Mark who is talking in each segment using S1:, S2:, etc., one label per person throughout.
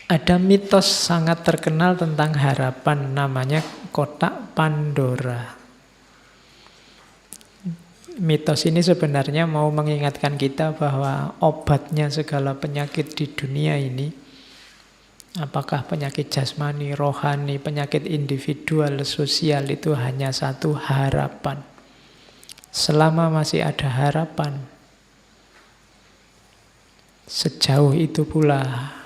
S1: Ada mitos sangat terkenal tentang harapan, namanya kotak Pandora. Mitos ini sebenarnya mau mengingatkan kita bahwa obatnya segala penyakit di dunia ini, apakah penyakit jasmani, rohani, penyakit individual, sosial, itu hanya satu: harapan. Selama masih ada harapan, sejauh itu pula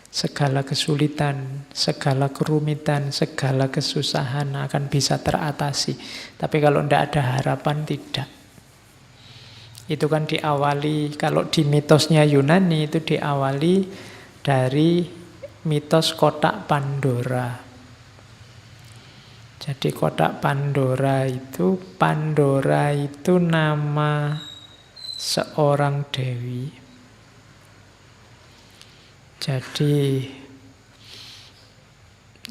S1: segala kesulitan, segala kerumitan, segala kesusahan akan bisa teratasi. Tapi kalau tidak ada harapan, tidak. Itu kan diawali, kalau di mitosnya Yunani itu diawali dari mitos kotak Pandora. Jadi kotak Pandora itu nama seorang dewi. Jadi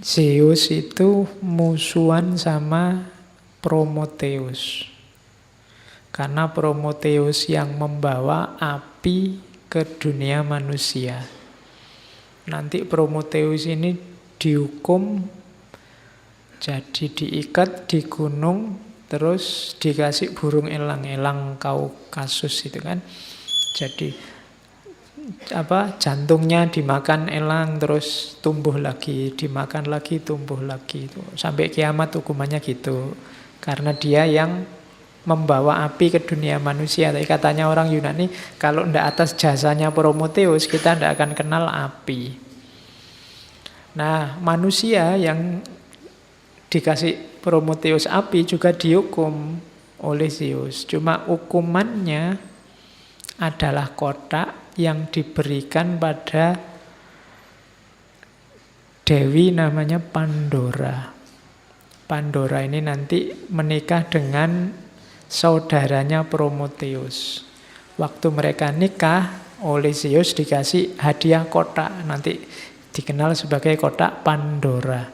S1: Zeus itu musuhan sama Prometheus. Karena Prometheus yang membawa api ke dunia manusia. Nanti Prometheus ini dihukum, jadi diikat di gunung, terus dikasih burung elang-elang Kaukasus itu kan. Jadi jantungnya dimakan elang, terus tumbuh lagi, dimakan lagi, tumbuh lagi. Sampai kiamat hukumannya gitu. Karena dia yang membawa api ke dunia manusia. Tapi katanya orang Yunani, kalau tidak atas jasanya Prometheus, kita tidak akan kenal api. Nah, manusia yang dikasih Prometheus api juga dihukum oleh Zeus. Cuma hukumannya adalah kotak yang diberikan pada dewi namanya Pandora. Pandora ini nanti menikah dengan saudaranya Prometheus. Waktu mereka nikah, oleh Zeus dikasih hadiah kotak, nanti dikenal sebagai kotak Pandora.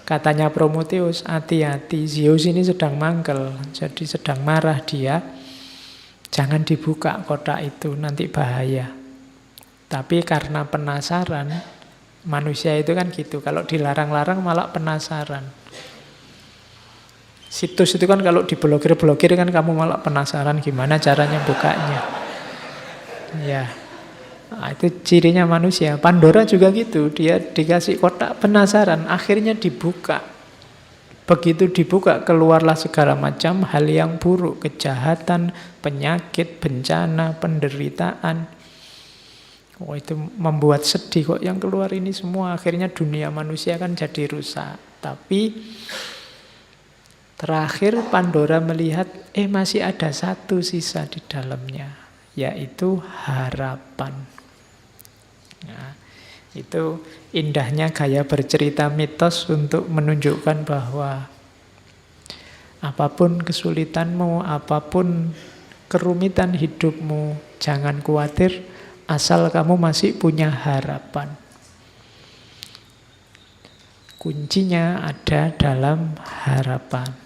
S1: Katanya Prometheus, hati-hati, Zeus ini sedang mangkel, jadi sedang marah dia. Jangan dibuka kotak itu, nanti bahaya. Tapi karena penasaran, manusia itu kan gitu, kalau dilarang-larang malah penasaran. Situs itu kan kalau diblokir-blokir kan kamu malah penasaran gimana caranya bukanya. Ya, nah, itu cirinya manusia. Pandora juga gitu, dia dikasih kotak penasaran, akhirnya dibuka. Begitu dibuka, keluarlah segala macam hal yang buruk, kejahatan, penyakit, bencana, penderitaan. Oh, itu membuat sedih kok yang keluar ini semua. Akhirnya dunia manusia kan jadi rusak. Tapi terakhir Pandora melihat, masih ada satu sisa di dalamnya, yaitu harapan. Nah, itu indahnya gaya bercerita mitos untuk menunjukkan bahwa apapun kesulitanmu, apapun kerumitan hidupmu, jangan khawatir asal kamu masih punya harapan. Kuncinya ada dalam harapan.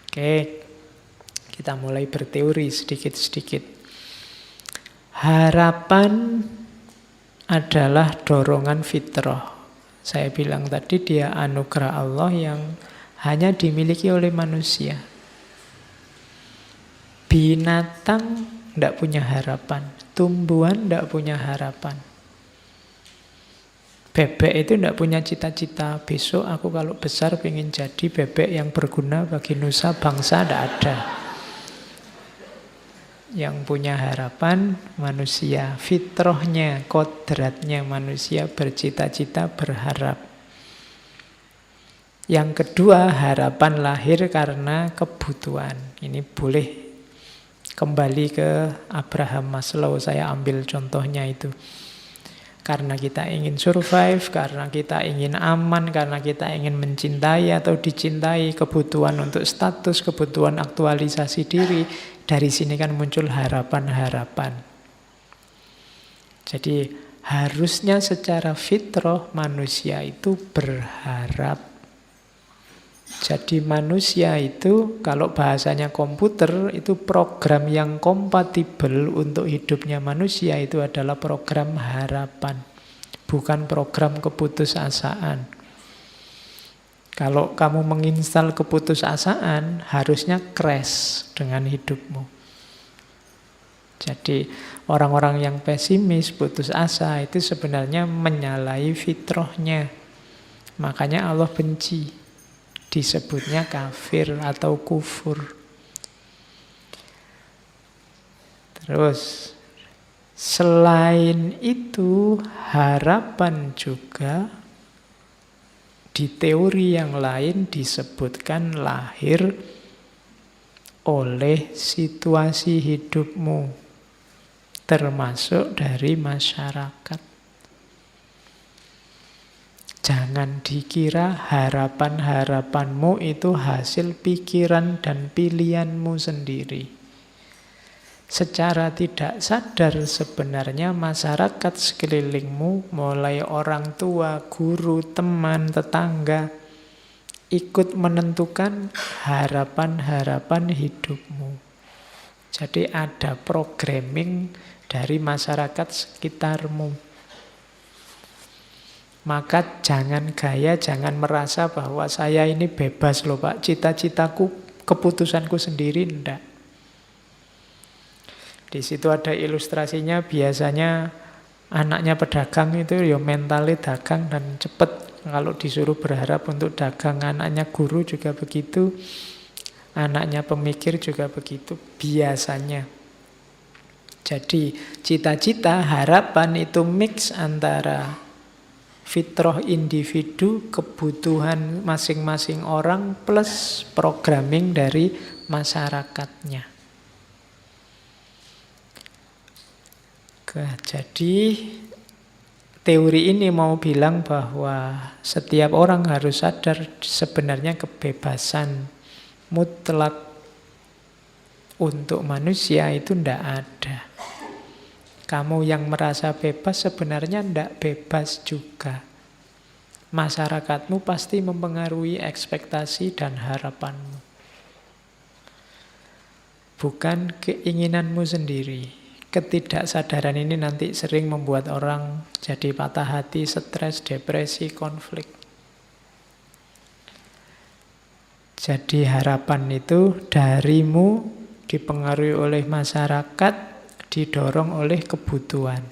S1: Oke, kita mulai berteori sedikit-sedikit. Harapan adalah dorongan fitrah. Saya bilang tadi dia anugerah Allah yang hanya dimiliki oleh manusia. Binatang tidak punya harapan, tumbuhan tidak punya harapan. Bebek itu tidak punya cita-cita, besok aku kalau besar pengen jadi bebek yang berguna bagi nusa bangsa, tidak ada. Yang punya harapan manusia, fitrahnya, kodratnya manusia bercita-cita, berharap. Yang kedua, harapan lahir karena kebutuhan. Ini boleh kembali ke Abraham Maslow, saya ambil contohnya itu. Karena kita ingin survive, karena kita ingin aman, karena kita ingin mencintai atau dicintai, kebutuhan untuk status, kebutuhan aktualisasi diri. Dari sini kan muncul harapan-harapan. Jadi harusnya secara fitrah manusia itu berharap. Jadi manusia itu kalau bahasanya komputer itu program yang kompatibel untuk hidupnya manusia itu adalah program harapan. bukan program keputusasaan. Kalau kamu menginstal keputusasaan, harusnya crash dengan hidupmu. Jadi orang-orang yang pesimis, putus asa, itu sebenarnya menyalahi fitrahnya. Makanya Allah benci. Disebutnya kafir atau kufur. Terus, selain itu, harapan juga di teori yang lain disebutkan lahir oleh situasi hidupmu, termasuk dari masyarakat. Jangan dikira harapan-harapanmu itu hasil pikiran dan pilihanmu sendiri. Secara tidak sadar sebenarnya masyarakat sekelilingmu, mulai orang tua, guru, teman, tetangga, ikut menentukan harapan-harapan hidupmu. Jadi ada programming dari masyarakat sekitarmu. Maka jangan gaya, jangan merasa bahwa saya ini bebas loh Pak, cita-citaku, keputusanku sendiri, enggak. Di situ ada ilustrasinya, biasanya anaknya pedagang itu ya mentalnya dagang dan cepet. Kalau disuruh berharap untuk dagang, anaknya guru juga begitu, anaknya pemikir juga begitu, biasanya. Jadi cita-cita, harapan itu mix antara fitrah individu, kebutuhan masing-masing orang, plus programming dari masyarakatnya. Jadi teori ini mau bilang bahwa setiap orang harus sadar sebenarnya kebebasan mutlak untuk manusia itu tidak ada. Kamu yang merasa bebas sebenarnya tidak bebas juga. Masyarakatmu pasti mempengaruhi ekspektasi dan harapanmu. Bukan keinginanmu sendiri. Ketidaksadaran ini nanti sering membuat orang jadi patah hati, stres, depresi, konflik. Jadi harapan itu darimu dipengaruhi oleh masyarakat, didorong oleh kebutuhan.